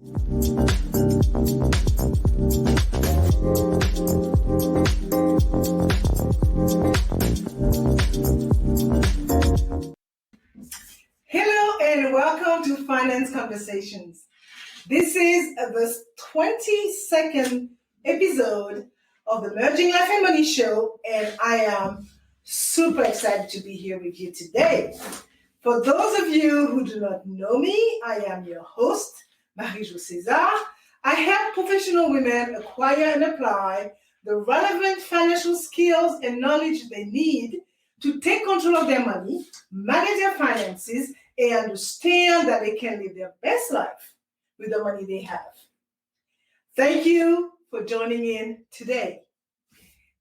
Hello and welcome to Finance Conversations. This is the 22nd episode of the Merging Life and Money Show, and I am super excited to be here with you today. For those of you who do not know me, I am your host, Marie-Jo César. I help professional women acquire and apply the relevant financial skills and knowledge they need to take control of their money, manage their finances, and understand that they can live their best life with the money they have. Thank you for joining in today.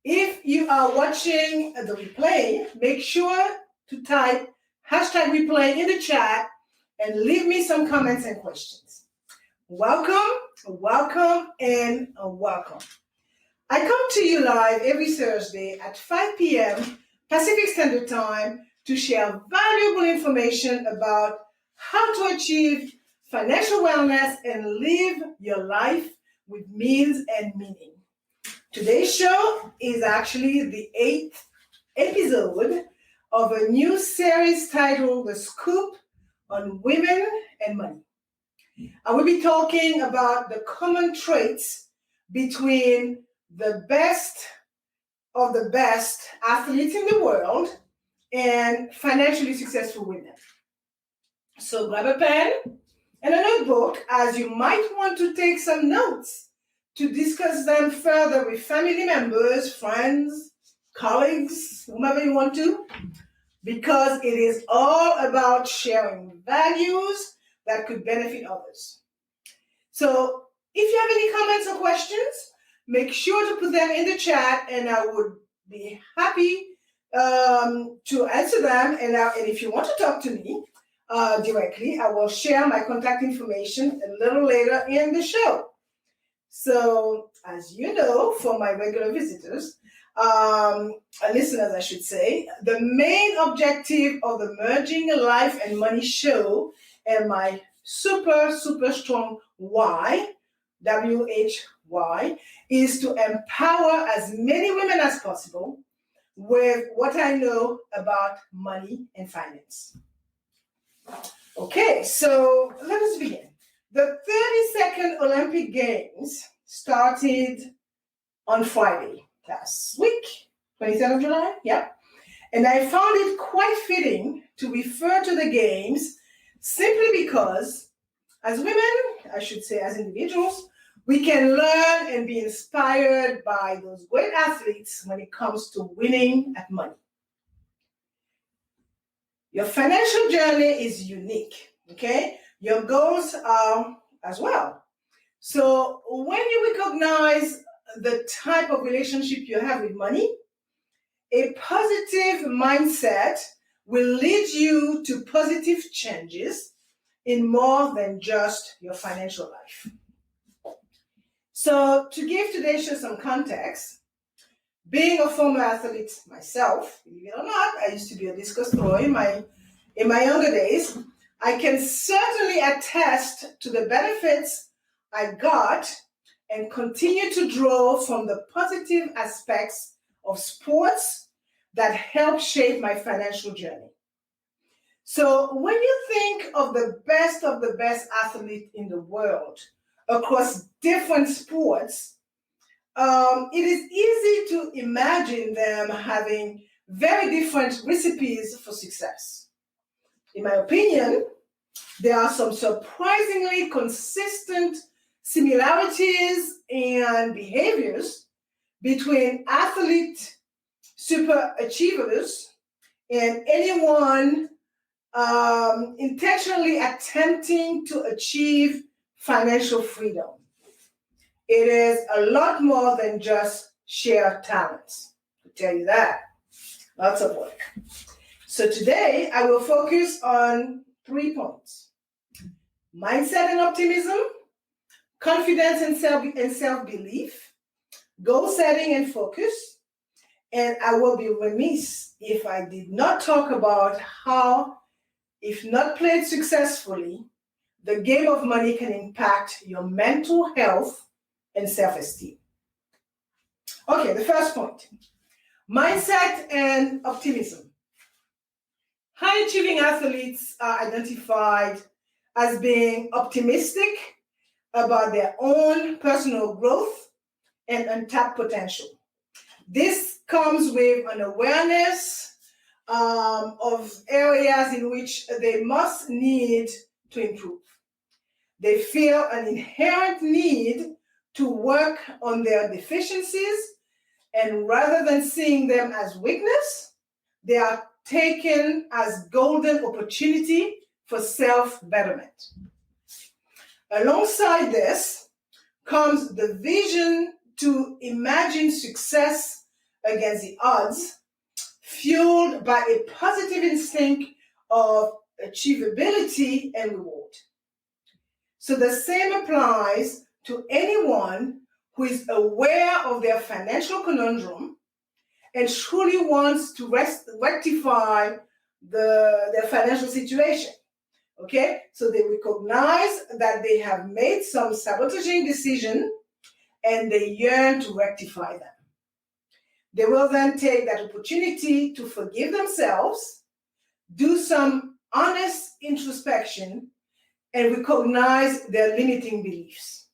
If you are watching the replay, make sure to type #replay in the chat and leave me some comments and questions. Welcome, and welcome. I come to you live every Thursday at 5 p.m. Pacific Standard Time to share valuable information about how to achieve financial wellness and live your life with means and meaning. Today's show is actually the 8th episode of a new series titled The Scoop on Women and Money. I will be talking about the common traits between the best of the best athletes in the world and financially successful women. So grab a pen and a notebook, as you might want to take some notes to discuss them further with family members, friends, colleagues, whomever you want to, because it is all about sharing values that could benefit others. So if you have any comments or questions, make sure to put them in the chat, and I would be happy to answer them. And if you want to talk to me directly, I will share my contact information a little later in the show. So, as you know, for my regular visitors, listeners, I should say, the main objective of the Merging Life and Money Show and my super strong why, WHY, is to empower as many women as possible with what I know about money and finance. Okay, so let us begin. The 32nd Olympic Games started on Friday last week, 23rd of July, yeah. And I found it quite fitting to refer to the Games simply because as women, I should say as individuals, we can learn and be inspired by those great athletes when it comes to winning at money. Your financial journey is unique, okay? Your goals are as well. So when you recognize the type of relationship you have with money, a positive mindset will lead you to positive changes in more than just your financial life. So to give today's show some context, being a former athlete myself, believe it or not, I used to be a discus thrower in my younger days, I can certainly attest to the benefits I got and continue to draw from the positive aspects of sports that help shape my financial journey. So when you think of the best athlete in the world across different sports, it is easy to imagine them having very different recipes for success. In my opinion, there are some surprisingly consistent similarities and behaviors between athlete super achievers and anyone intentionally attempting to achieve financial freedom. It is a lot more than just sheer talents, I'll tell you that. Lots of work. So today I will focus on 3 points: mindset and optimism, confidence and self-belief, goal setting and focus. And I will be remiss if I did not talk about how, if not played successfully, the game of money can impact your mental health and self-esteem. Okay, the first point, mindset and optimism. High-achieving athletes are identified as being optimistic about their own personal growth and untapped potential. This comes with an awareness of areas in which they must need to improve. They feel an inherent need to work on their deficiencies, and rather than seeing them as weakness, they are taken as golden opportunity for self-betterment. Alongside this comes the vision to imagine success against the odds, fueled by a positive instinct of achievability and reward. So the same applies to anyone who is aware of their financial conundrum and truly wants to rectify their financial situation. Okay, so they recognize that they have made some sabotaging decision and they yearn to rectify them. They will then take that opportunity to forgive themselves, do some honest introspection, and recognize their limiting beliefs.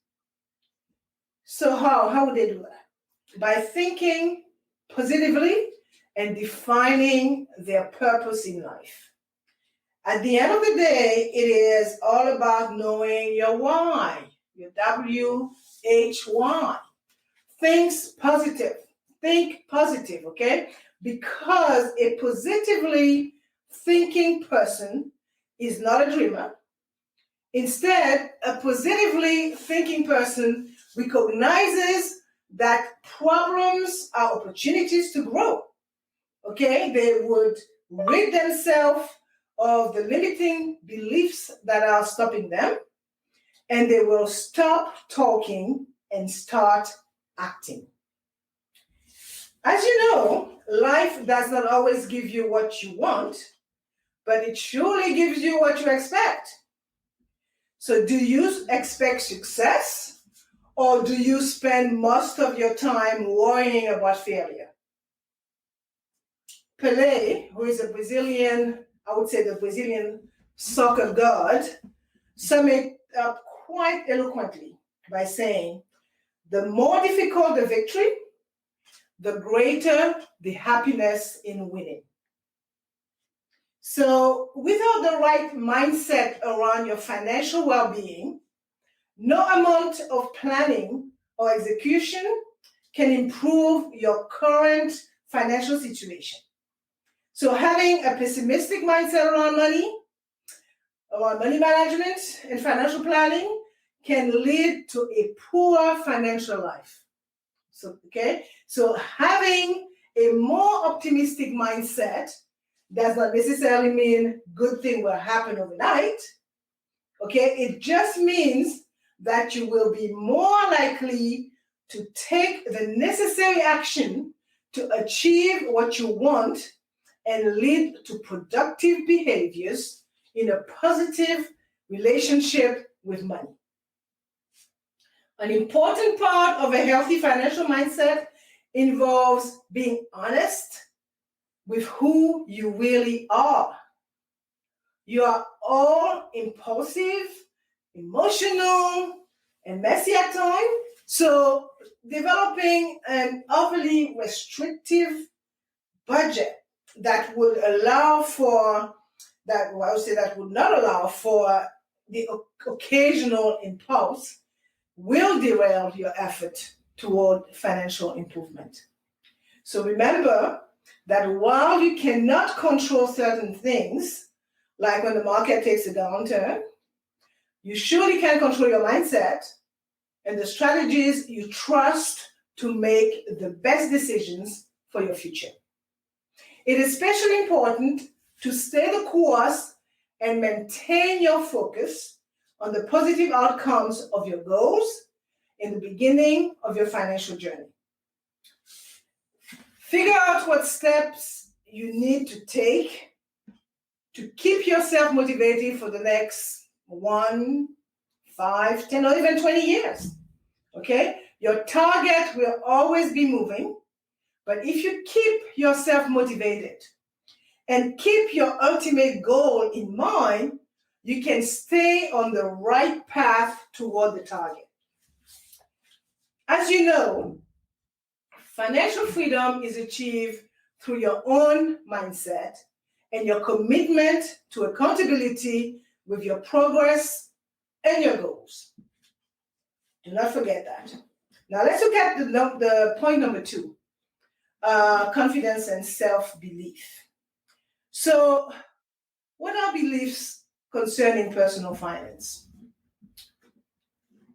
So how would they do that? By thinking positively and defining their purpose in life. At the end of the day, it is all about knowing your why, your WHY. Think positive, okay? Because a positively thinking person is not a dreamer. Instead, a positively thinking person recognizes that problems are opportunities to grow. Okay, they would rid themselves of the limiting beliefs that are stopping them, and they will stop talking and start acting. As you know, life does not always give you what you want, but it surely gives you what you expect. So do you expect success, or do you spend most of your time worrying about failure? Pelé, who is a Brazilian, I would say the Brazilian soccer god, summed it up quite eloquently by saying, the more difficult the victory, the greater the happiness in winning. So without the right mindset around your financial well-being, no amount of planning or execution can improve your current financial situation. So having a pessimistic mindset around money management and financial planning can lead to a poor financial life. So having a more optimistic mindset does not necessarily mean good thing will happen overnight. Okay, it just means that you will be more likely to take the necessary action to achieve what you want and lead to productive behaviors in a positive relationship with money. An important part of a healthy financial mindset involves being honest with who you really are. You are all impulsive, emotional, and messy at times. So developing an overly restrictive budget that would allow for that, well, I would say that would not allow for the occasional impulse will derail your effort toward financial improvement. So remember that while you cannot control certain things, like when the market takes a downturn, you surely can control your mindset and the strategies you trust to make the best decisions for your future. It is especially important to stay the course and maintain your focus on the positive outcomes of your goals in the beginning of your financial journey. Figure out what steps you need to take to keep yourself motivated for the next 1, 5, 10, or even 20 years. Okay? Your target will always be moving, but if you keep yourself motivated and keep your ultimate goal in mind, you can stay on the right path toward the target. As you know, financial freedom is achieved through your own mindset and your commitment to accountability with your progress and your goals. Do not forget that. Now let's look at the point number 2, confidence and self-belief. So what are beliefs concerning personal finance?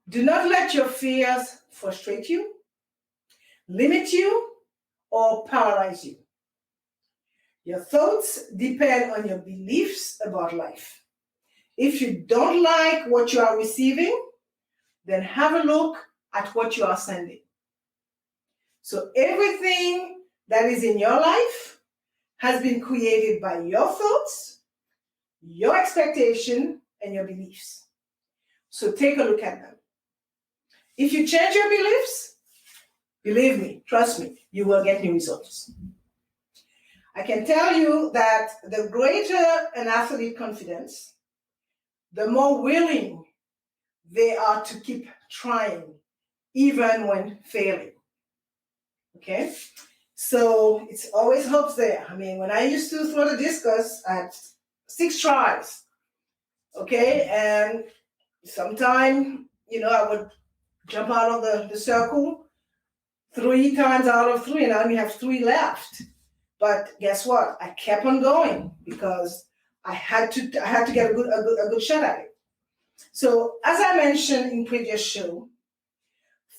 Do not let your fears frustrate you, limit you, or paralyze you. Your thoughts depend on your beliefs about life. If you don't like what you are receiving, then have a look at what you are sending. So everything that is in your life has been created by your thoughts, your expectation, and your beliefs. So take a look at them. If you change your beliefs, believe me, trust me, you will get new results. I can tell you that the greater an athlete confidence, the more willing they are to keep trying, even when failing. Okay? So it's always hopes there. I mean, when I used to throw the discus, I had 6 tries. Okay? And sometime, I would jump out of the circle 3 times out of 3, and I only have 3 left. But guess what? I kept on going because I had to get a good shot at it. So as I mentioned in previous show,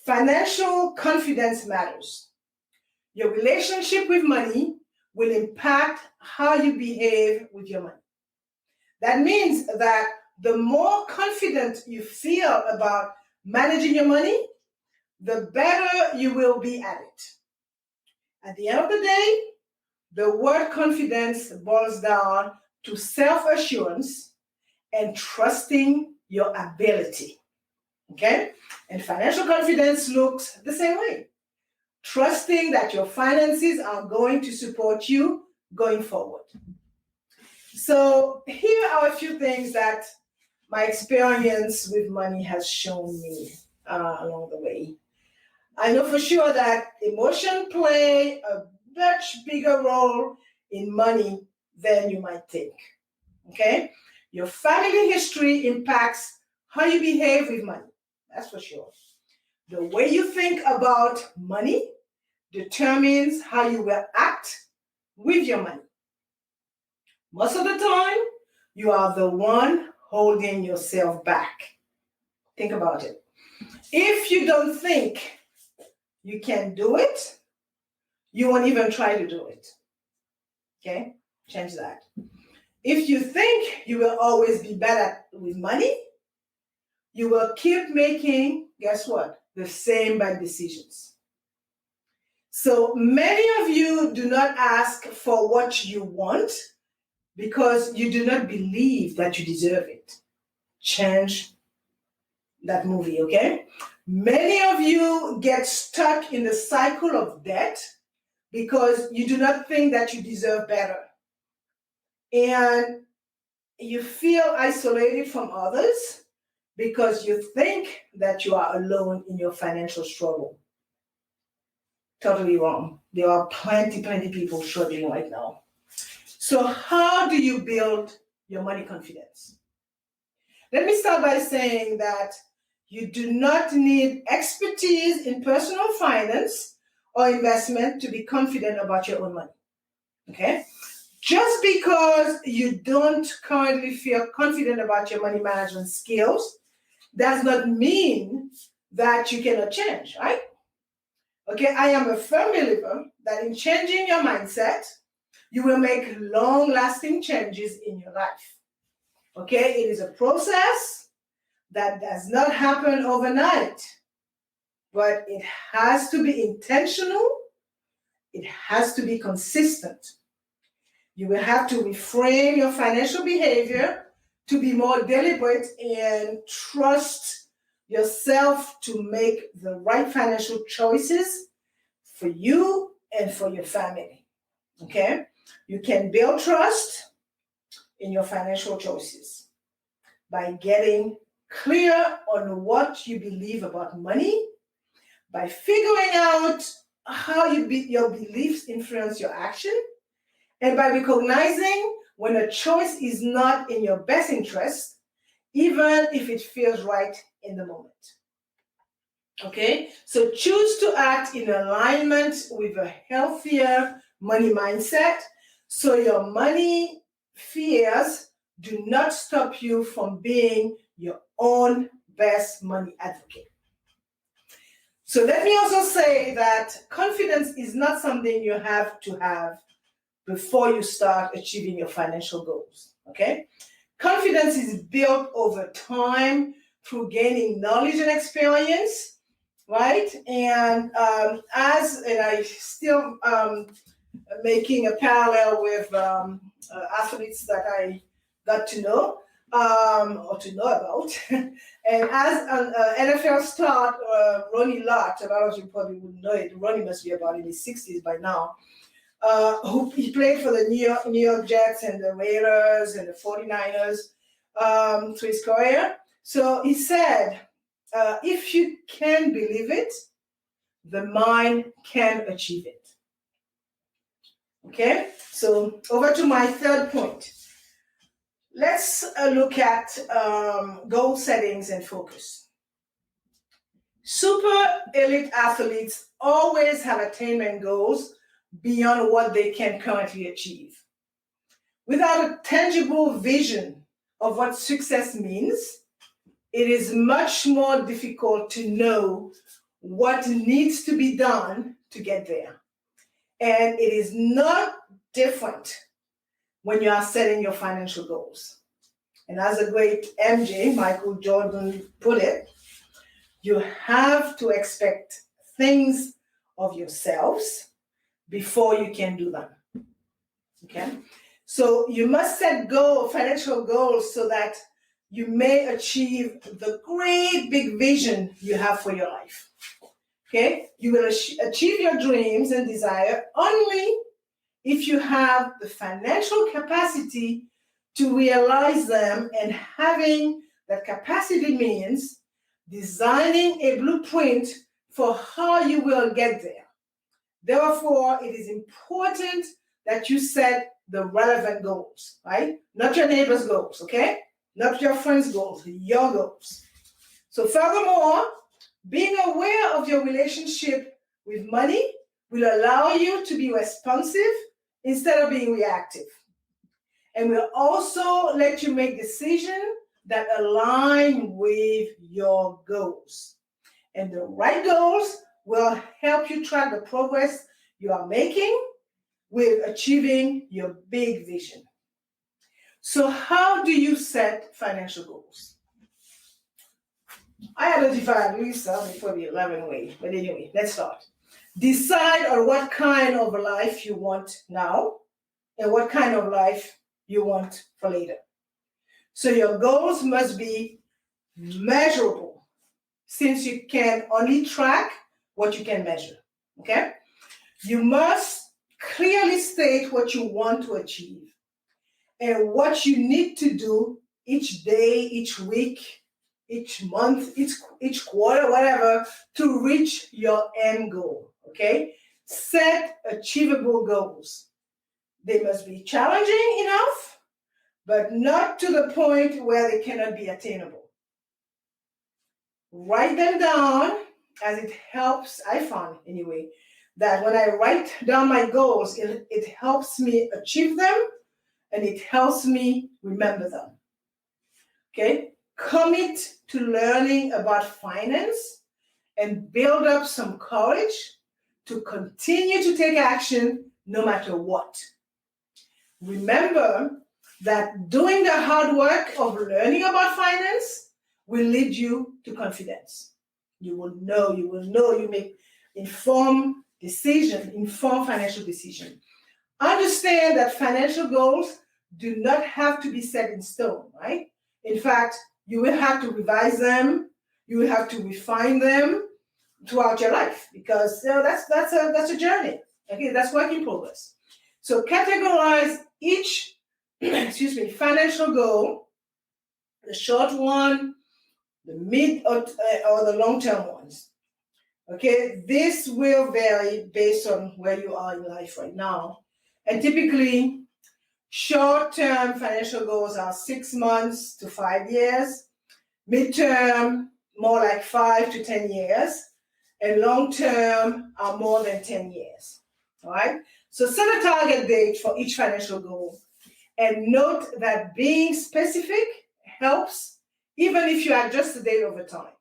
financial confidence matters. Your relationship with money will impact how you behave with your money. That means that the more confident you feel about managing your money, the better you will be at it. At the end of the day, the word confidence boils down to self-assurance and trusting your ability. Okay? And financial confidence looks the same way. Trusting that your finances are going to support you going forward. So here are a few things that my experience with money has shown me along the way. I know for sure that emotion play a much bigger role in money than you might think. Okay? Your family history impacts how you behave with money. That's for sure. The way you think about money determines how you will act with your money. Most of the time, you are the one holding yourself back. Think about it. If you don't think you can do it, you won't even try to do it. Okay? Change that. If you think you will always be better with money, you will keep making, guess what? The same bad decisions. So many of you do not ask for what you want because you do not believe that you deserve it. Change that movie, okay? Many of you get stuck in the cycle of debt because you do not think that you deserve better. And you feel isolated from others because you think that you are alone in your financial struggle. Totally wrong. There are plenty people struggling right now. So how do you build your money confidence? Let me start by saying that you do not need expertise in personal finance or investment to be confident about your own money. Okay? Just because you don't currently feel confident about your money management skills does not mean that you cannot change, right? Okay, I am a firm believer that in changing your mindset, you will make long-lasting changes in your life. Okay, it is a process that does not happen overnight, but it has to be intentional. It has to be consistent. You will have to reframe your financial behavior to be more deliberate and trust yourself to make the right financial choices for you and for your family. Okay? You can build trust in your financial choices by getting clear on what you believe about money, by figuring out how your beliefs influence your action, and by recognizing when a choice is not in your best interest, even if it feels right in the moment. Okay? So choose to act in alignment with a healthier money mindset so your money fears do not stop you from being your own best money advocate. So let me also say that confidence is not something you have to have before you start achieving your financial goals. Okay? Confidence is built over time through gaining knowledge and experience, right? And I still making a parallel with athletes that I got to know or to know about. And as an NFL star, Ronnie Lott, a lot of you probably wouldn't know it. Ronnie must be about in his 60s by now. Who he played for the New York Jets and the Raiders and the 49ers through his career. So he said, if you can believe it, the mind can achieve it. Okay, so over to my third point. Let's look at goal settings and focus. Super elite athletes always have attainment goals beyond what they can currently achieve. Without a tangible vision of what success means, it is much more difficult to know what needs to be done to get there. And it is not different when you are setting your financial goals. And as a great MJ, Michael Jordan, put it, you have to expect things of yourselves before you can do them. Okay? So you must set financial goals so that you may achieve the great big vision you have for your life. Okay? You will achieve your dreams and desire only if you have the financial capacity to realize them, and having that capacity means designing a blueprint for how you will get there. Therefore, it is important that you set the relevant goals, right? Not your neighbor's goals, okay? Not your friend's goals, your goals. So furthermore, being aware of your relationship with money will allow you to be responsive instead of being reactive. And will also let you make decisions that align with your goals. And the right goals will help you track the progress you are making with achieving your big vision. So how do you set financial goals? I identified at least probably 11 ways, but anyway, let's start. Decide on what kind of life you want now and what kind of life you want for later. So your goals must be measurable, since you can only track what you can measure, okay? You must clearly state what you want to achieve and what you need to do each day, each week, each month, each quarter, whatever, to reach your end goal, okay? Set achievable goals. They must be challenging enough, but not to the point where they cannot be attainable. Write them down, as it helps, I found anyway, that when I write down my goals, it helps me achieve them and it helps me remember them. Okay? Commit to learning about finance and build up some courage to continue to take action no matter what. Remember that doing the hard work of learning about finance will lead you to confidence. You will know, you make informed financial decision. Understand that financial goals do not have to be set in stone, right? In fact, you will have to revise them. You will have to refine them throughout your life because that's a journey. Okay, that's work in progress. So categorize each financial goal, the short one, the mid or the long-term ones. Okay, this will vary based on where you are in life right now. And typically, short-term financial goals are 6 months to 5 years, mid-term, more like 5 to 10 years, and long-term are more than 10 years. All right, so set a target date for each financial goal and note that being specific helps even if you adjust the date over time.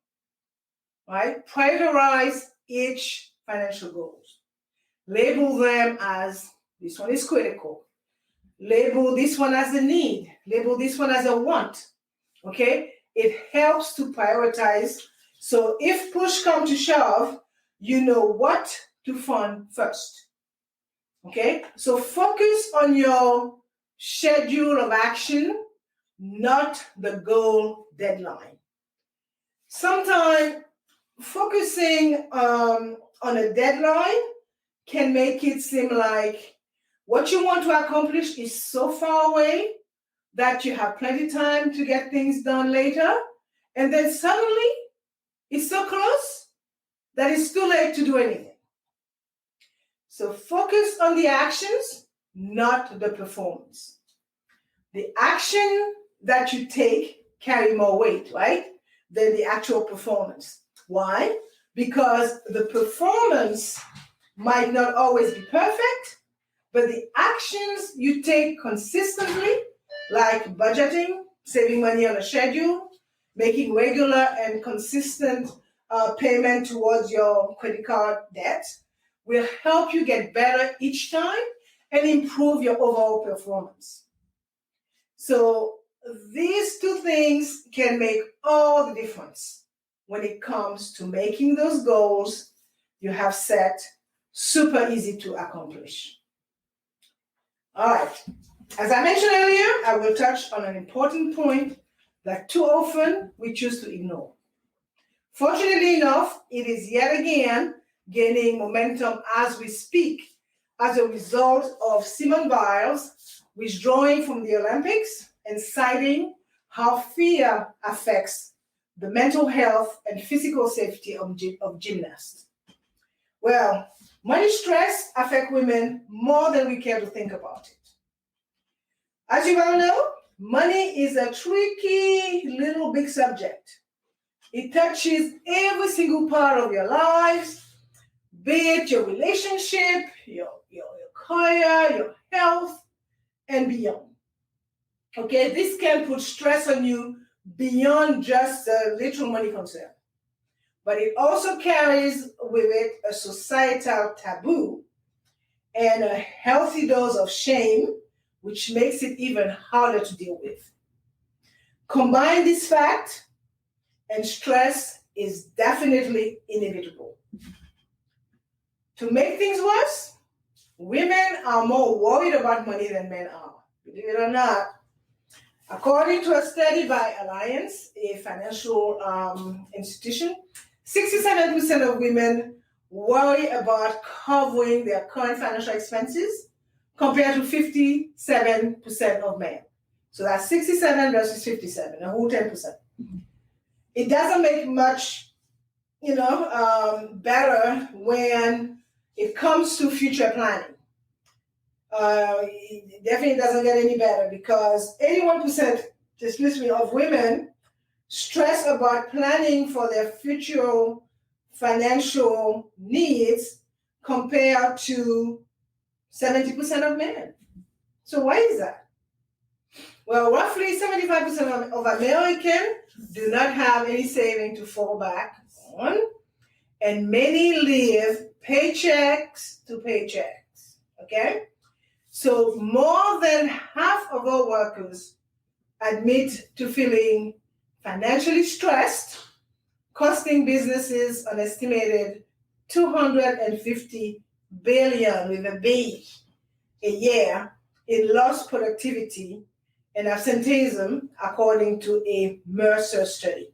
Right? Prioritize each financial goals. Label them as this one is critical. Label this one as a need. Label this one as a want. Okay? It helps to prioritize. So if push comes to shove, you know what to fund first. Okay? So focus on your schedule of action, not the goal deadline. Sometimes focusing on a deadline can make it seem like what you want to accomplish is so far away that you have plenty of time to get things done later, and then suddenly it's so close that it's too late to do anything. So focus on the actions, not the performance. The action that you take carry more weight, right, than the actual performance. Why? Because the performance might not always be perfect, but the actions you take consistently, like budgeting, saving money on a schedule, making regular and consistent payment towards your credit card debt, will help you get better each time and improve your overall performance. So these two things can make all the difference when it comes to making those goals you have set super easy to accomplish. All right. As I mentioned earlier, I will touch on an important point that too often we choose to ignore. Fortunately enough, it is yet again gaining momentum as we speak as a result of Simone Biles withdrawing from the Olympics and citing how fear affects the mental health and physical safety of gymnasts. Well, money stress affects women more than we care to think about it. As you well know, money is a tricky little big subject. It touches every single part of your lives, be it your relationship, your career, your health, and beyond. Okay, this can put stress on you beyond just the literal money concern. But it also carries with it a societal taboo and a healthy dose of shame, which makes it even harder to deal with. Combine this fact, and stress is definitely inevitable. To make things worse, women are more worried about money than men are. Believe it or not. According to a study by Alliance, a financial institution, 67% of women worry about covering their current financial expenses compared to 57% of men. So that's 67 versus 57, a whole 10%. It doesn't make much, better when it comes to future planning. It definitely doesn't get any better because 81% of women stress about planning for their future financial needs compared to 70% of men. So why is that? Well, roughly 75% of Americans do not have any saving to fall back on, and many live paychecks to paychecks, okay? So more than half of our workers admit to feeling financially stressed, costing businesses an estimated $250 billion with a B a year in lost productivity and absenteeism, according to a Mercer study.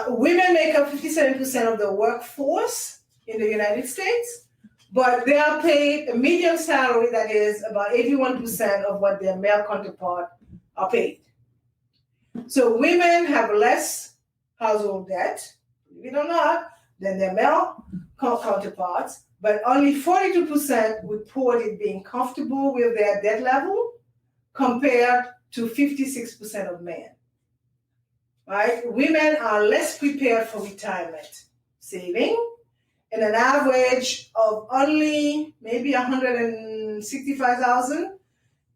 Women make up 57% of the workforce in the United States, but they are paid a median salary that is about 81% of what their male counterpart are paid. So women have less household debt, believe it or not, than their male counterparts, but only 42% reported being comfortable with their debt level compared to 56% of men. Right? Women are less prepared for retirement saving, and an average of only maybe $165,000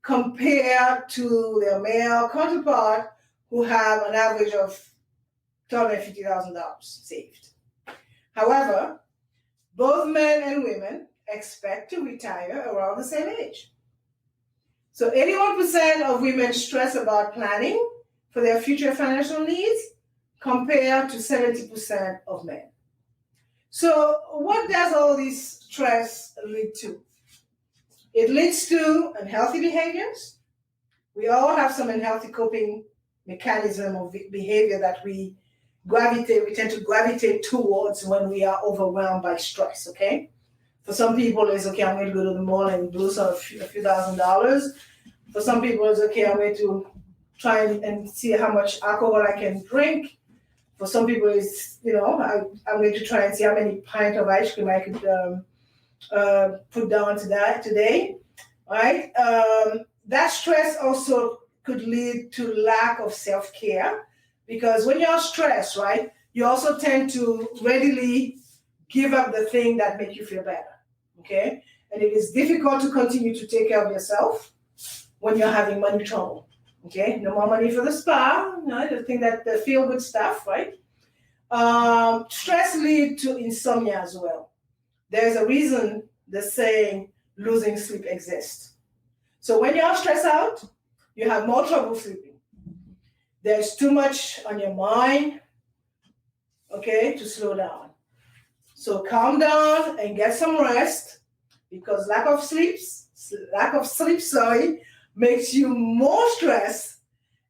compared to their male counterpart who have an average of $250,000 saved. However, both men and women expect to retire around the same age. So 81% of women stress about planning for their future financial needs compared to 70% of men. So what does all this stress lead to? It leads to unhealthy behaviors. We all have some unhealthy coping mechanism of behavior that we tend to gravitate towards when we are overwhelmed by stress, okay? For some people, it's okay, I'm going to go to the mall and lose a few $1,000. For some people, it's okay, I'm going to try and see how much alcohol I can drink. For some people, it's, I'm going to try and see how many pints of ice cream I could put down to that today, right? That stress also could lead to lack of self-care, because when you're stressed, right, you also tend to readily give up the thing that makes you feel better, okay? And it is difficult to continue to take care of yourself when you're having money trouble, okay? No more money for the spa, the thing that the feel-good stuff, right? Stress leads to insomnia as well. There's a reason the saying losing sleep exists. So when you're stressed out, you have more trouble sleeping. There's too much on your mind, okay, to slow down. So calm down and get some rest, because lack of sleep, makes you more stressed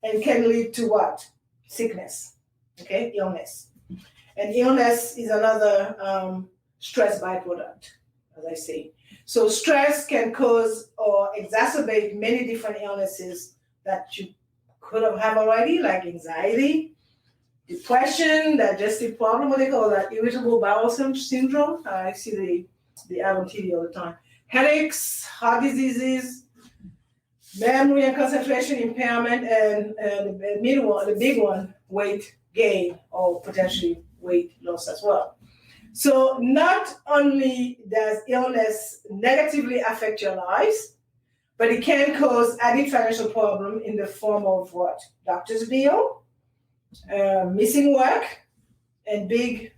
and can lead to what? Sickness, okay, illness. And illness is another stress byproduct, as I say. So stress can cause or exacerbate many different illnesses that you could have already, like anxiety, depression, digestive problem, what they call that, irritable bowel syndrome. I see the ad on TV all the time. Headaches, heart diseases, memory and concentration impairment, and the big one, weight gain or potentially weight loss as well. So not only does illness negatively affect your lives, but it can cause added financial problem in the form of what? Doctor's bill, missing work, and big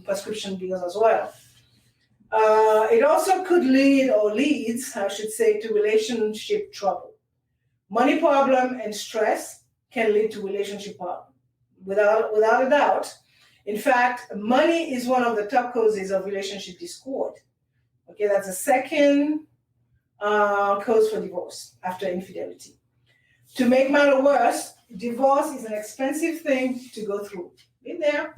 prescription bills as well. It also could leads, I should say, to relationship trouble. Money problem and stress can lead to relationship problem, without a doubt. In fact, money is one of the top causes of relationship discord. Okay, that's the second cause for divorce after infidelity. To make matters worse, divorce is an expensive thing to go through. Been there.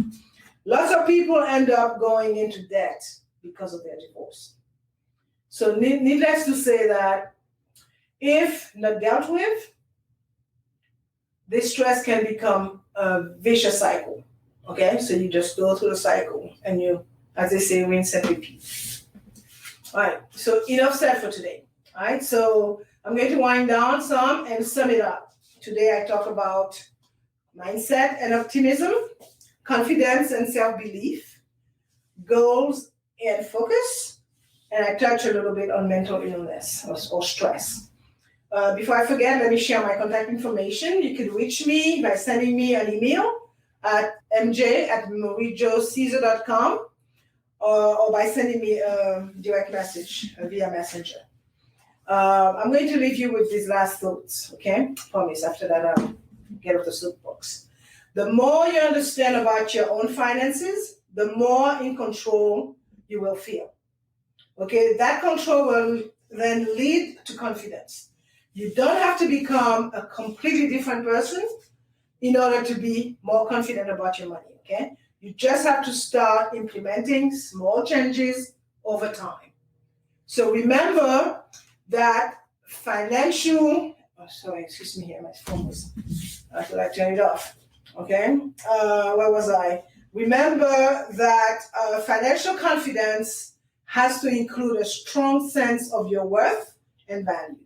Lots of people end up going into debt because of their divorce. So needless to say that if not dealt with, this stress can become a vicious cycle. Okay, so you just go through the cycle and you, as they say, rinse and repeat. All right, so enough said for today. All right, so I'm going to wind down some and sum it up. Today I talk about mindset and optimism, confidence and self-belief, goals and focus, and I touch a little bit on mental illness or stress. Before I forget, let me share my contact information. You can reach me by sending me an email at mj@marijocaesar.com or by sending me a direct message via Messenger. I'm going to leave you with these last thoughts, okay? Promise, after that I'll get off the soapbox. The more you understand about your own finances, the more in control you will feel. Okay, that control will then lead to confidence. You don't have to become a completely different person in order to be more confident about your money, okay? You just have to start implementing small changes over time. So remember that excuse me here, my phone was, I feel like turn it off, okay? Where was I? Remember that financial confidence has to include a strong sense of your worth and value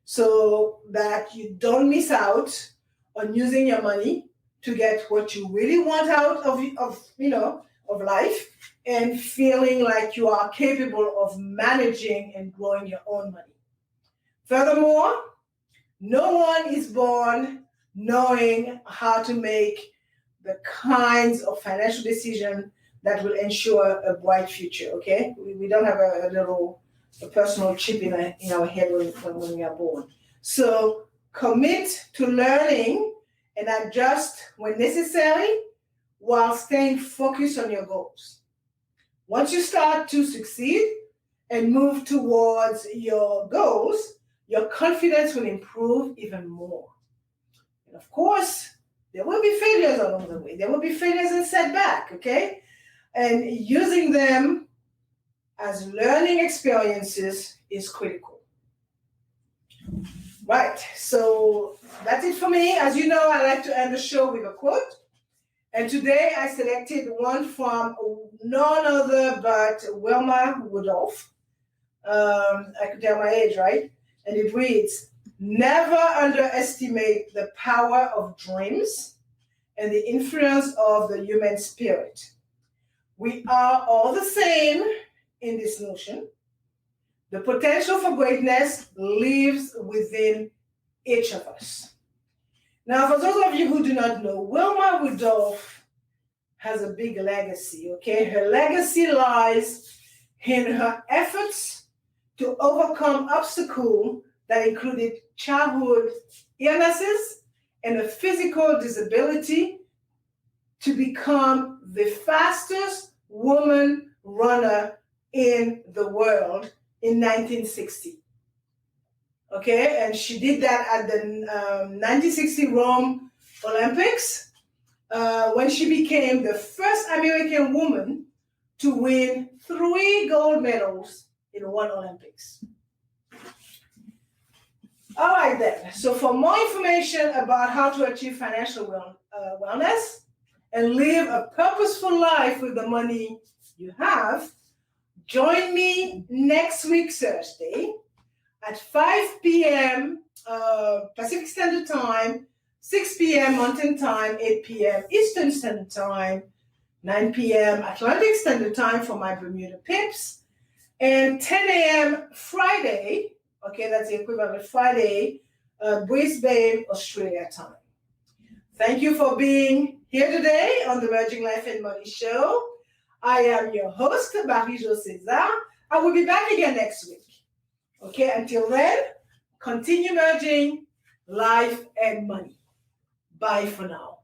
so that you don't miss out on using your money to get what you really want out of life and feeling like you are capable of managing and growing your own money. Furthermore, no one is born knowing how to make the kinds of financial decisions that will ensure a bright future, okay? We don't have a personal chip in our head when we are born. So commit to learning and adjust when necessary while staying focused on your goals. Once you start to succeed and move towards your goals, your confidence will improve even more. And of course, there will be failures along the way. There will be failures and setbacks, okay? And using them as learning experiences is critical. Right, so that's it for me. As you know, I like to end the show with a quote. And today I selected one from none other but Wilma Rudolph. I could tell my age, right? And it reads, "Never underestimate the power of dreams and the influence of the human spirit. We are all the same in this notion. The potential for greatness lives within each of us." Now, for those of you who do not know, Wilma Rudolph has a big legacy, okay? Her legacy lies in her efforts to overcome obstacles that included childhood illnesses and a physical disability to become the fastest woman runner in the world in 1960. Okay, and she did that at the 1960 Rome Olympics when she became the first American woman to win 3 gold medals in one Olympics. All right then, so for more information about how to achieve financial wellness and live a purposeful life with the money you have, join me next week, Thursday, at 5 p.m. Pacific Standard Time, 6 p.m. Mountain Time, 8 p.m. Eastern Standard Time, 9 p.m. Atlantic Standard Time for my Bermuda Pips, and 10 a.m. Friday, okay, that's the equivalent of Friday, Brisbane, Australia time. Thank you for being here today on the Merging Life and Money Show. I am your host, Marie-Jo César. I will be back again next week. Okay, until then, continue merging life and money. Bye for now.